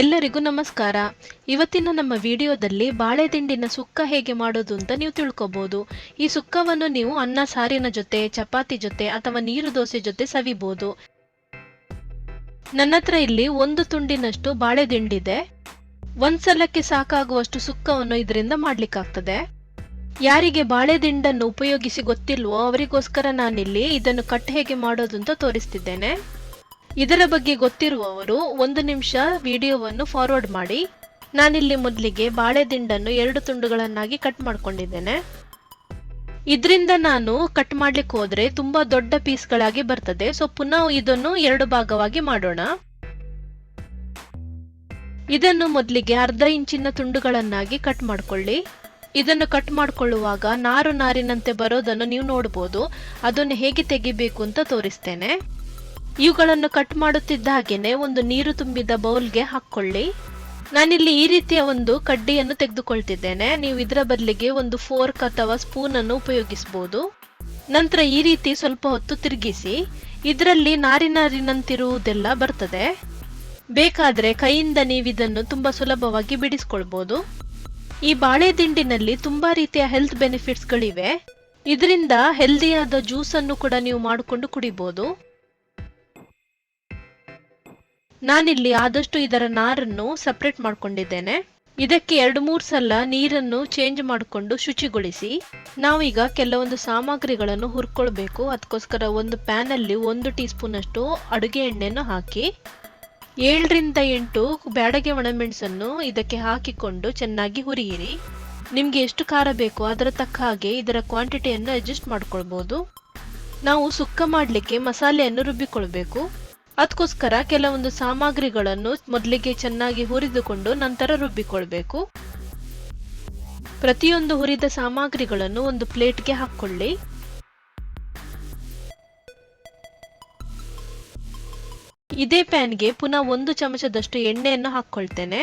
ಎಲ್ಲರಿಗೂ ನಮಸ್ಕಾರ. ಇವತ್ತಿನ ನಮ್ಮ ವಿಡಿಯೋದಲ್ಲಿ ಬಾಳೆ ದಿಂಡಿನ ಸುಕ್ಕ ಹೇಗೆ ಮಾಡೋದು ಅಂತ ನೀವು ತಿಳ್ಕೊಬಹುದು. ಈ ಸುಕ್ಕವನ್ನು ನೀವು ಅನ್ನ ಸಾರಿನ ಜೊತೆ, ಚಪಾತಿ ಜೊತೆ ಅಥವಾ ನೀರು ದೋಸೆ ಜೊತೆ ಸವಿಬಹುದು. ನನ್ನತ್ರ ಇಲ್ಲಿ ಒಂದು ತುಂಡಿನಷ್ಟು ಬಾಳೆ ದಿಂಡಿದೆ. ಒಂದ್ಸಲಕ್ಕೆ ಸಾಕಾಗುವಷ್ಟು ಸುಕ್ಕವನ್ನು ಇದರಿಂದ ಮಾಡ್ಲಿಕ್ಕಾಗ್ತದೆ. ಯಾರಿಗೆ ಬಾಳೆ ದಿಂಡನ್ನು ಉಪಯೋಗಿಸಿ ಗೊತ್ತಿಲ್ವೋ ಅವರಿಗೋಸ್ಕರ ನಾನಿಲ್ಲಿ ಇದನ್ನು ಕಟ್ ಹೇಗೆ ಮಾಡೋದು ಅಂತ ತೋರಿಸ್ತಿದ್ದೇನೆ. ಇದರ ಬಗ್ಗೆ ಗೊತ್ತಿರುವವರು 1 ನಿಮಿಷ ವಿಡಿಯೋವನ್ನು ಫಾರ್ವರ್ಡ್ ಮಾಡಿ. ನಾನಿಲ್ಲಿ ಮೊದಲಿಗೆ ಬಾಳೆ ದಿಂಡನ್ನು 2 ತುಂಡುಗಳನ್ನಾಗಿ ಕಟ್ ಮಾಡ್ಕೊಂಡಿದ್ದೇನೆ. ಇದರಿಂದ ನಾನು ಕಟ್ ಮಾಡ್ಲಿಕ್ಕೆ ಹೋದ್ರೆ ತುಂಬಾ ದೊಡ್ಡ ಪೀಸ್ಗಳಾಗಿ ಬರ್ತದೆ. ಸೊ ಪುನಃ ಇದನ್ನು 2 ಭಾಗವಾಗಿ ಮಾಡೋಣ. ಇದನ್ನು ಮೊದಲಿಗೆ ಅರ್ಧ ಇಂಚಿನ ತುಂಡುಗಳನ್ನಾಗಿ ಕಟ್ ಮಾಡ್ಕೊಳ್ಳಿ. ಇದನ್ನು ಕಟ್ ಮಾಡ್ಕೊಳ್ಳುವಾಗ ನಾರಿನಂತೆ ಬರೋದನ್ನು ನೀವು ನೋಡಬಹುದು. ಅದನ್ನು ಹೇಗೆ ತೆಗಿಬೇಕು ಅಂತ ತೋರಿಸ್ತೇನೆ. ಇವುಗಳನ್ನು ಕಟ್ ಮಾಡುತ್ತಿದ್ದ ಹಾಗೇನೆ ಒಂದು ನೀರು ತುಂಬಿದ ಬೌಲ್ಗೆ ಹಾಕೊಳ್ಳಿ. ನಾನಿಲ್ಲಿ ಈ ರೀತಿಯ ಒಂದು ಕಡ್ಡಿಯನ್ನು ತೆಗೆದುಕೊಳ್ತಿದ್ದೇನೆ. ನೀವು ಇದರ ಬದಲಿಗೆ ಒಂದು ಫೋರ್ಕ್ ಅಥವಾ ಸ್ಪೂನ್ ಅನ್ನು ಉಪಯೋಗಿಸಬಹುದು. ನಂತರ ಈ ರೀತಿ ಸ್ವಲ್ಪ ಹೊತ್ತು ತಿರುಗಿಸಿ. ಇದರಲ್ಲಿ ನಾರಿನಂತಿರುವುದೆಲ್ಲ ಬರ್ತದೆ. ಬೇಕಾದ್ರೆ ಕೈಯಿಂದ ನೀವು ಇದನ್ನು ತುಂಬಾ ಸುಲಭವಾಗಿ ಬಿಡಿಸ್ಕೊಳ್ಬಹುದು. ಈ ಬಾಳೆ ದಿಂಡಿನಲ್ಲಿ ತುಂಬಾ ರೀತಿಯ ಹೆಲ್ತ್ ಬೆನಿಫಿಟ್ಸ್ ಗಳಿವೆ. ಇದರಿಂದ ಹೆಲ್ದಿಯಾದ ಜ್ಯೂಸ್ ಅನ್ನು ಕೂಡ ನೀವು ಮಾಡಿಕೊಂಡು ಕುಡಿಬಹುದು. ನಾನಿಲ್ಲಿ ಆದಷ್ಟು ಇದರ ನಾರನ್ನು ಸಪರೇಟ್ ಮಾಡ್ಕೊಂಡಿದ್ದೇನೆ. ಇದಕ್ಕೆ 2-3 ಸಲ ನೀರನ್ನು ಚೇಂಜ್ ಮಾಡಿಕೊಂಡು ಶುಚಿಗೊಳಿಸಿ. ನಾವೀಗ ಕೆಲವೊಂದು ಸಾಮಗ್ರಿಗಳನ್ನು ಹುರ್ಕೊಳ್ಬೇಕು. ಅದಕ್ಕೋಸ್ಕರ ಒಂದು ಪ್ಯಾನ್ ಅಲ್ಲಿ 1 ಟೀ ಸ್ಪೂನ್ ಅಷ್ಟು ಅಡುಗೆ ಎಣ್ಣೆಯನ್ನು ಹಾಕಿ 7ರಿಂದ 8 ಬ್ಯಾಡಗೆ ಒಣಮೆಣಸನ್ನು ಇದಕ್ಕೆ ಹಾಕಿಕೊಂಡು ಚೆನ್ನಾಗಿ ಹುರಿಯಿರಿ. ನಿಮ್ಗೆ ಎಷ್ಟು ಖಾರ ಬೇಕೋ ಅದರ ತಕ್ಕ ಹಾಗೆ ಇದರ ಕ್ವಾಂಟಿಟಿಯನ್ನು ಅಡ್ಜಸ್ಟ್ ಮಾಡ್ಕೊಳ್ಬಹುದು. ನಾವು ಸುಕ್ಕ ಮಾಡಲಿಕ್ಕೆ ಮಸಾಲೆಯನ್ನು ರುಬ್ಬಿಕೊಳ್ಬೇಕು. ಅದಕ್ಕೋಸ್ಕರ ಕೆಲವೊಂದು ಸಾಮಗ್ರಿಗಳನ್ನು ಮೊದಲಿಗೆ ಚೆನ್ನಾಗಿ ಹುರಿದುಕೊಂಡು ನಂತರ ರುಬ್ಬಿಕೊಳ್ಬೇಕು. ಪ್ರತಿಯೊಂದು ಹುರಿದ ಸಾಮಗ್ರಿಗಳನ್ನು ಒಂದು ಪ್ಲೇಟ್ಗೆ ಹಾಕೊಳ್ಳಿ. ಇದೇ ಪ್ಯಾನ್ಗೆ ಪುನಃ 1 ಚಮಚದಷ್ಟು ಎಣ್ಣೆಯನ್ನು ಹಾಕೊಳ್ತೇನೆ.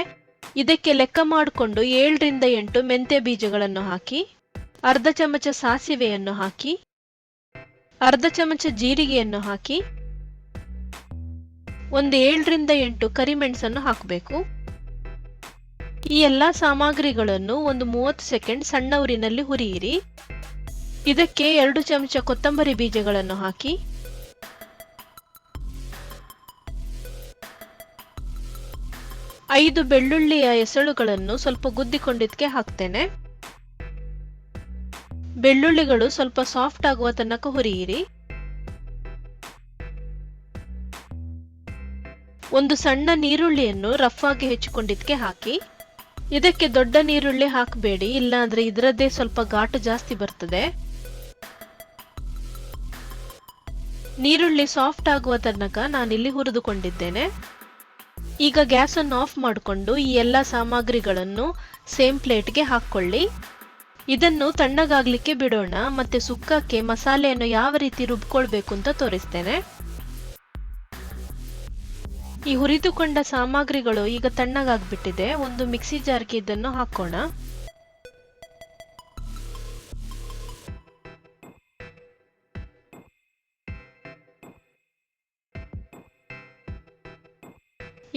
ಇದಕ್ಕೆ ಲೆಕ್ಕ ಮಾಡಿಕೊಂಡು 7ರಿಂದ 8 ಮೆಂತ್ಯ ಬೀಜಗಳನ್ನು ಹಾಕಿ, ಅರ್ಧ ಚಮಚ ಸಾಸಿವೆಯನ್ನು ಹಾಕಿ, ಅರ್ಧ ಚಮಚ ಜೀರಿಗೆಯನ್ನು ಹಾಕಿ, ಒಂದು 7ರಿಂದ 8 ಕರಿಮೆಣಸನ್ನು ಹಾಕಬೇಕು. ಈ ಎಲ್ಲಾ ಸಾಮಗ್ರಿಗಳನ್ನು ಒಂದು 30 ಸೆಕೆಂಡ್ ಸಣ್ಣ ಉರಿನಲ್ಲಿ ಹುರಿಯಿರಿ. ಇದಕ್ಕೆ 2 ಚಮಚ ಕೊತ್ತಂಬರಿ ಬೀಜಗಳನ್ನು ಹಾಕಿ, 5 ಬೆಳ್ಳುಳ್ಳಿಯ ಎಸಳುಗಳನ್ನು ಸ್ವಲ್ಪ ಗುದ್ದಿಕೊಂಡಿದ್ದಕ್ಕೆ ಹಾಕ್ತೇನೆ. ಬೆಳ್ಳುಳ್ಳಿಗಳು ಸ್ವಲ್ಪ ಸಾಫ್ಟ್ ಆಗುವ ತನಕ ಹುರಿಯಿರಿ. ಒಂದು ಸಣ್ಣ ನೀರುಳ್ಳಿಯನ್ನು ರಫ್ ಆಗಿ ಹೆಚ್ಚಿಕೊಂಡಿದ್ದಕ್ಕೆ ಹಾಕಿ. ಇದಕ್ಕೆ ದೊಡ್ಡ ನೀರುಳ್ಳಿ ಹಾಕಬೇಡಿ, ಇಲ್ಲಾಂದ್ರೆ ಇದರದ್ದೇ ಸ್ವಲ್ಪ ಘಾಟು ಜಾಸ್ತಿ ಬರ್ತದೆ. ನೀರುಳ್ಳಿ ಸಾಫ್ಟ್ ಆಗುವ ತನಕ ನಾನಿಲ್ಲಿ ಹುರಿದುಕೊಂಡಿದ್ದೇನೆ. ಈಗ ಗ್ಯಾಸ್ ಅನ್ನು ಆಫ್ ಮಾಡಿಕೊಂಡು ಈ ಎಲ್ಲಾ ಸಾಮಗ್ರಿಗಳನ್ನು ಸೇಮ್ ಪ್ಲೇಟ್ಗೆ ಹಾಕೊಳ್ಳಿ. ಇದನ್ನು ತಣ್ಣಗಾಗ್ಲಿಕ್ಕೆ ಬಿಡೋಣ. ಮತ್ತೆ ಸುಕ್ಕಕ್ಕೆ ಮಸಾಲೆಯನ್ನು ಯಾವ ರೀತಿ ರುಬ್ಕೊಳ್ಬೇಕು ಅಂತ ತೋರಿಸ್ತೇನೆ. ಈ ಹುರಿದುಕೊಂಡ ಸಾಮಗ್ರಿಗಳು ಈಗ ತಣ್ಣಗಾಗ್ಬಿಟ್ಟಿದೆ. ಒಂದು ಮಿಕ್ಸಿ ಜಾರ್ಗೆ ಇದನ್ನು ಹಾಕೋಣ.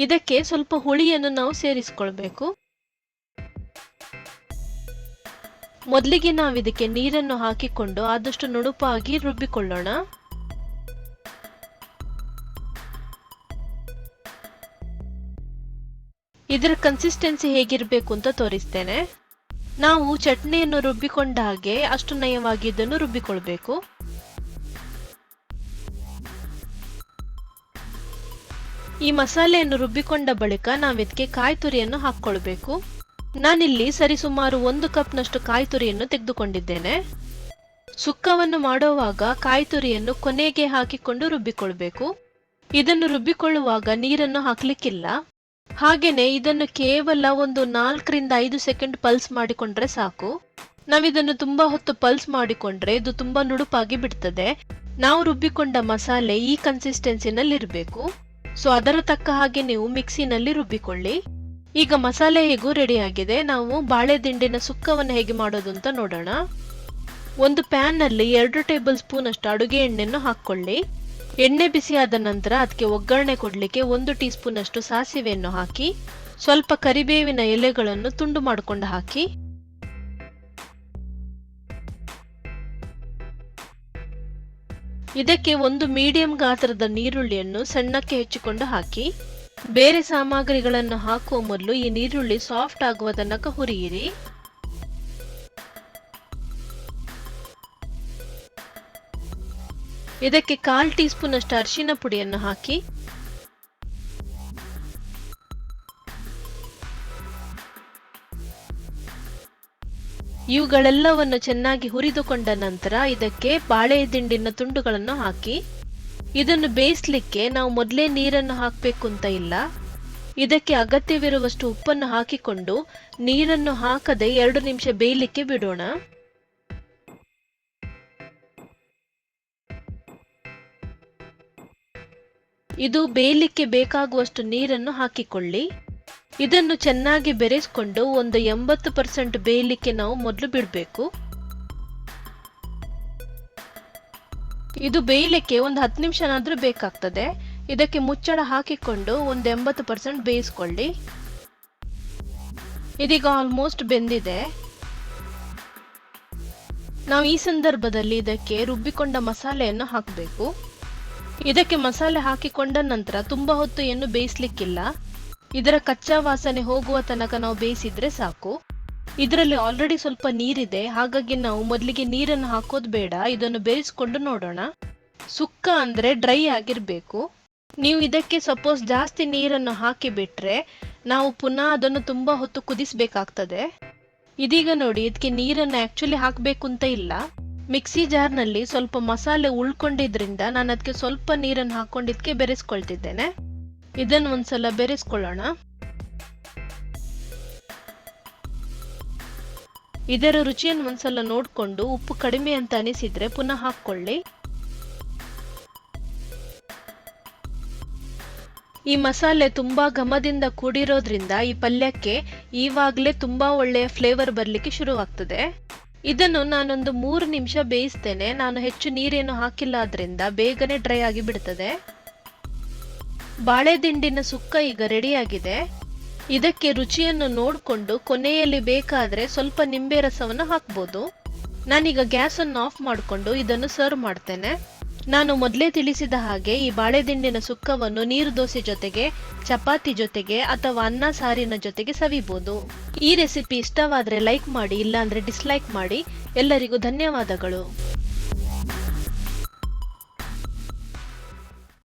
ಇದಕ್ಕೆ ಸ್ವಲ್ಪ ಹುಳಿಯನ್ನು ನಾವು ಸೇರಿಸಿಕೊಳ್ಬೇಕು. ಮೊದಲಿಗೆ ನಾವು ಇದಕ್ಕೆ ನೀರನ್ನು ಹಾಕಿಕೊಂಡು ಆದಷ್ಟು ನುಣುಪಾಗಿ ರುಬ್ಬಿಕೊಳ್ಳೋಣ. ಇದರ ಕನ್ಸಿಸ್ಟೆನ್ಸಿ ಹೇಗಿರಬೇಕು ಅಂತ ತೋರಿಸ್ತೇನೆ. ನಾವು ಚಟ್ನಿಯನ್ನು ರುಬ್ಬಿಕೊಂಡ ಹಾಗೆ ಅಷ್ಟು ನಯವಾಗಿ ಇದನ್ನು ರುಬ್ಬಿಕೊಳ್ಬೇಕು. ಈ ಮಸಾಲೆಯನ್ನು ರುಬ್ಬಿಕೊಂಡ ಬಳಿಕ ನಾವಿದಕ್ಕೆ ಕಾಯಿ ತುರಿಯನ್ನು ಹಾಕೊಳ್ಬೇಕು. ನಾನಿಲ್ಲಿ ಸರಿಸುಮಾರು 1 ಕಪ್ನಷ್ಟು ಕಾಯಿ ತುರಿಯನ್ನು ತೆಗೆದುಕೊಂಡಿದ್ದೇನೆ. ಸುಕ್ಕವನ್ನು ಮಾಡುವಾಗ ಕಾಯಿ ತುರಿಯನ್ನು ಕೊನೆಗೆ ಹಾಕಿಕೊಂಡು ರುಬ್ಬಿಕೊಳ್ಬೇಕು. ಇದನ್ನು ರುಬ್ಬಿಕೊಳ್ಳುವಾಗ ನೀರನ್ನು ಹಾಕ್ಲಿಕ್ಕಿಲ್ಲ. ಹಾಗೇನೆ ಇದನ್ನು ಕೇವಲ ಒಂದು 4ರಿಂದ 5 ಸೆಕೆಂಡ್ ಪಲ್ಸ್ ಮಾಡಿಕೊಂಡ್ರೆ ಸಾಕು. ನಾವಿದನ್ನು ತುಂಬಾ ಹೊತ್ತು ಪಲ್ಸ್ ಮಾಡಿಕೊಂಡ್ರೆ ಇದು ತುಂಬಾ ನುಣುಪಾಗಿ ಬಿಡ್ತದೆ. ನಾವು ರುಬ್ಬಿಕೊಂಡ ಮಸಾಲೆ ಈ ಕನ್ಸಿಸ್ಟೆನ್ಸಿನಲ್ಲಿ ಇರಬೇಕು. ಸೊ ಅದರ ತಕ್ಕ ಹಾಗೆ ನೀವು ಮಿಕ್ಸಿನಲ್ಲಿ ರುಬ್ಬಿಕೊಳ್ಳಿ. ಈಗ ಮಸಾಲೆ ಹೇಗೂ ರೆಡಿ ಆಗಿದೆ. ನಾವು ಬಾಳೆ ದಿಂಡಿನ ಸುಕ್ಕವನ್ನು ಹೇಗೆ ಮಾಡೋದು ಅಂತ ನೋಡೋಣ. ಒಂದು ಪ್ಯಾನ್ ನಲ್ಲಿ 2 ಟೇಬಲ್ ಸ್ಪೂನ್ ಅಷ್ಟು ಅಡುಗೆ ಎಣ್ಣೆಯನ್ನು ಹಾಕೊಳ್ಳಿ. ಎಣ್ಣೆ ಬಿಸಿಯಾದ ನಂತರ ಅದಕ್ಕೆ ಒಗ್ಗರಣೆ ಕೊಡಲಿಕ್ಕೆ 1 ಟೀ ಸ್ಪೂನ್ ಅಷ್ಟು ಸಾಸಿವೆಯನ್ನು ಹಾಕಿ, ಸ್ವಲ್ಪ ಕರಿಬೇವಿನ ಎಲೆಗಳನ್ನು ತುಂಡು ಮಾಡಿಕೊಂಡು ಹಾಕಿ, ಇದಕ್ಕೆ 1 ಮೀಡಿಯಂ ಗಾತ್ರದ ನೀರುಳ್ಳಿಯನ್ನು ಸಣ್ಣಕ್ಕೆ ಹೆಚ್ಚಿಕೊಂಡು ಹಾಕಿ, ಬೇರೆ ಸಾಮಗ್ರಿಗಳನ್ನು ಹಾಕುವ ಮೊದಲು ಈ ನೀರುಳ್ಳಿ ಸಾಫ್ಟ್ ಆಗುವ ತನಕ ಹುರಿಯಿರಿ. ಇದಕ್ಕೆ 1/4 ಟೀ ಸ್ಪೂನ್ ಅಷ್ಟು ಅರಿಶಿನ ಪುಡಿಯನ್ನು ಹಾಕಿ, ಇವುಗಳೆಲ್ಲವನ್ನು ಚೆನ್ನಾಗಿ ಹುರಿದುಕೊಂಡ ನಂತರ ಇದಕ್ಕೆ ಬಾಳೆ ದಿಂಡಿನ ತುಂಡುಗಳನ್ನು ಹಾಕಿ, ಇದನ್ನು ಬೇಯಿಸಲಿಕ್ಕೆ ನಾವು ಮೊದಲೇ ನೀರನ್ನು ಹಾಕಬೇಕು ಅಂತ ಇಲ್ಲ. ಇದಕ್ಕೆ ಅಗತ್ಯವಿರುವಷ್ಟು ಉಪ್ಪನ್ನು ಹಾಕಿಕೊಂಡು ನೀರನ್ನು ಹಾಕದೆ 2 ನಿಮಿಷ ಬೇಯಲಿಕ್ಕೆ ಬಿಡೋಣ. ಇದು ಬೇಯಲಿಕ್ಕೆ ಬೇಕಾಗುವಷ್ಟು ನೀರನ್ನು ಹಾಕಿಕೊಳ್ಳಿ. ಇದನ್ನು ಚೆನ್ನಾಗಿ ಬೆರೆಸಿಕೊಂಡು ಒಂದು 80% ಬೇಯಲಿಕ್ಕೆ ನಾವು ಮೊದಲು ಬಿಡಬೇಕು. ಇದು ಬೇಯಲಿಕ್ಕೆ ಒಂದು 10 ನಿಮಿಷನಾದ್ರೂ ಬೇಕಾಗ್ತದೆ. ಇದಕ್ಕೆ ಮುಚ್ಚಳ ಹಾಕಿಕೊಂಡು ಒಂದು 80% ಬೇಯಿಸ್ಕೊಳ್ಳಿ. ಇದೀಗ ಆಲ್ಮೋಸ್ಟ್ ಬೆಂದಿದೆ. ನಾವು ಈ ಸಂದರ್ಭದಲ್ಲಿ ಇದಕ್ಕೆ ರುಬ್ಬಿಕೊಂಡ ಮಸಾಲೆಯನ್ನು ಹಾಕಬೇಕು. ಇದಕ್ಕೆ ಮಸಾಲೆ ಹಾಕಿಕೊಂಡ ನಂತರ ತುಂಬಾ ಹೊತ್ತು ಏನು ಬೇಯಿಸ್ಲಿಕ್ಕಿಲ್ಲ. ಇದರ ಕಚ್ಚಾ ವಾಸನೆ ಹೋಗುವ ತನಕ ನಾವು ಬೇಯಿಸಿದ್ರೆ ಸಾಕು. ಇದರಲ್ಲಿ ಆಲ್ರೆಡಿ ಸ್ವಲ್ಪ ನೀರಿದೆ, ಹಾಗಾಗಿ ನಾವು ಮೊದಲಿಗೆ ನೀರನ್ನು ಹಾಕೋದು ಬೇಡ. ಇದನ್ನು ಬೇಯಿಸ್ಕೊಂಡು ನೋಡೋಣ. ಸುಕ್ಕ ಅಂದ್ರೆ ಡ್ರೈ ಆಗಿರ್ಬೇಕು. ನೀವು ಇದಕ್ಕೆ ಸಪೋಸ್ ಜಾಸ್ತಿ ನೀರನ್ನು ಹಾಕಿ ಬಿಟ್ರೆ ನಾವು ಪುನಃ ಅದನ್ನು ತುಂಬಾ ಹೊತ್ತು ಕುದಿಸ್ಬೇಕಾಗ್ತದೆ. ಇದೀಗ ನೋಡಿ, ಇದಕ್ಕೆ ನೀರನ್ನು ಆಕ್ಚುಲಿ ಹಾಕಬೇಕು ಅಂತ ಇಲ್ಲ. ಮಿಕ್ಸಿ ಜಾರ್ನಲ್ಲಿ ಸ್ವಲ್ಪ ಮಸಾಲೆ ಉಳ್ಕೊಂಡಿದ್ರಿಂದ ನಾನು ಅದಕ್ಕೆ ಸ್ವಲ್ಪ ನೀರನ್ನು ಹಾಕೊಂಡಿದ್ದಕ್ಕೆ ಬೆರೆಸ್ಕೊಳ್ತಿದ್ದೇನೆ. ಇದನ್ನು ಒಂದ್ಸಲ ಬೆರೆಸ್ಕೊಳ್ಳೋಣ. ಇದರ ರುಚಿಯನ್ನು ಒಂದ್ಸಲ ನೋಡ್ಕೊಂಡು ಉಪ್ಪು ಕಡಿಮೆ ಅಂತ ಅನಿಸಿದ್ರೆ ಪುನಃ ಹಾಕೊಳ್ಳಿ. ಈ ಮಸಾಲೆ ತುಂಬಾ ಘಮದಿಂದ ಕೂಡಿರೋದ್ರಿಂದ ಈ ಪಲ್ಯಕ್ಕೆ ಈವಾಗಲೇ ತುಂಬಾ ಒಳ್ಳೆಯ ಫ್ಲೇವರ್ ಬರ್ಲಿಕ್ಕೆ ಶುರುವಾಗ್ತದೆ. ಇದನ್ನು ನಾನೊಂದು 3 ನಿಮಿಷ ಬೇಯಿಸ್ತೇನೆ. ನಾನು ಹೆಚ್ಚು ನೀರೇನು ಹಾಕಿಲ್ಲ, ಆದ್ರಿಂದ ಬೇಗನೆ ಡ್ರೈ ಆಗಿ ಬಿಡ್ತದೆ. ಬಾಳೆ ದಿಂಡಿನ ಸುಕ್ಕ ಈಗ ರೆಡಿಯಾಗಿದೆ. ಇದಕ್ಕೆ ರುಚಿಯನ್ನು ನೋಡಿಕೊಂಡು ಕೊನೆಯಲ್ಲಿ ಬೇಕಾದ್ರೆ ಸ್ವಲ್ಪ ನಿಂಬೆ ರಸವನ್ನು ಹಾಕ್ಬೋದು. ನಾನೀಗ ಗ್ಯಾಸ್ ಅನ್ನು ಆಫ್ ಮಾಡಿಕೊಂಡು ಇದನ್ನು ಸರ್ವ್ ಮಾಡ್ತೇನೆ. ನಾನು ಮೊದಲೇ ತಿಳಿಸಿದ ಹಾಗೆ ಈ ಬಾಳೆ ದಿಂಡಿನ ಸುಕ್ಕವನ್ನು ನೀರು ದೋಸೆ ಜೊತೆಗೆ, ಚಪಾತಿ ಜೊತೆಗೆ ಅಥವಾ ಅನ್ನ ಸಾರಿನ ಜೊತೆಗೆ ಸವಿಬಹುದು. ಈ ರೆಸಿಪಿ ಇಷ್ಟವಾದ್ರೆ ಲೈಕ್ ಮಾಡಿ, ಇಲ್ಲಾಂದ್ರೆ ಡಿಸ್ಲೈಕ್ ಮಾಡಿ. ಎಲ್ಲರಿಗೂ ಧನ್ಯವಾದಗಳು.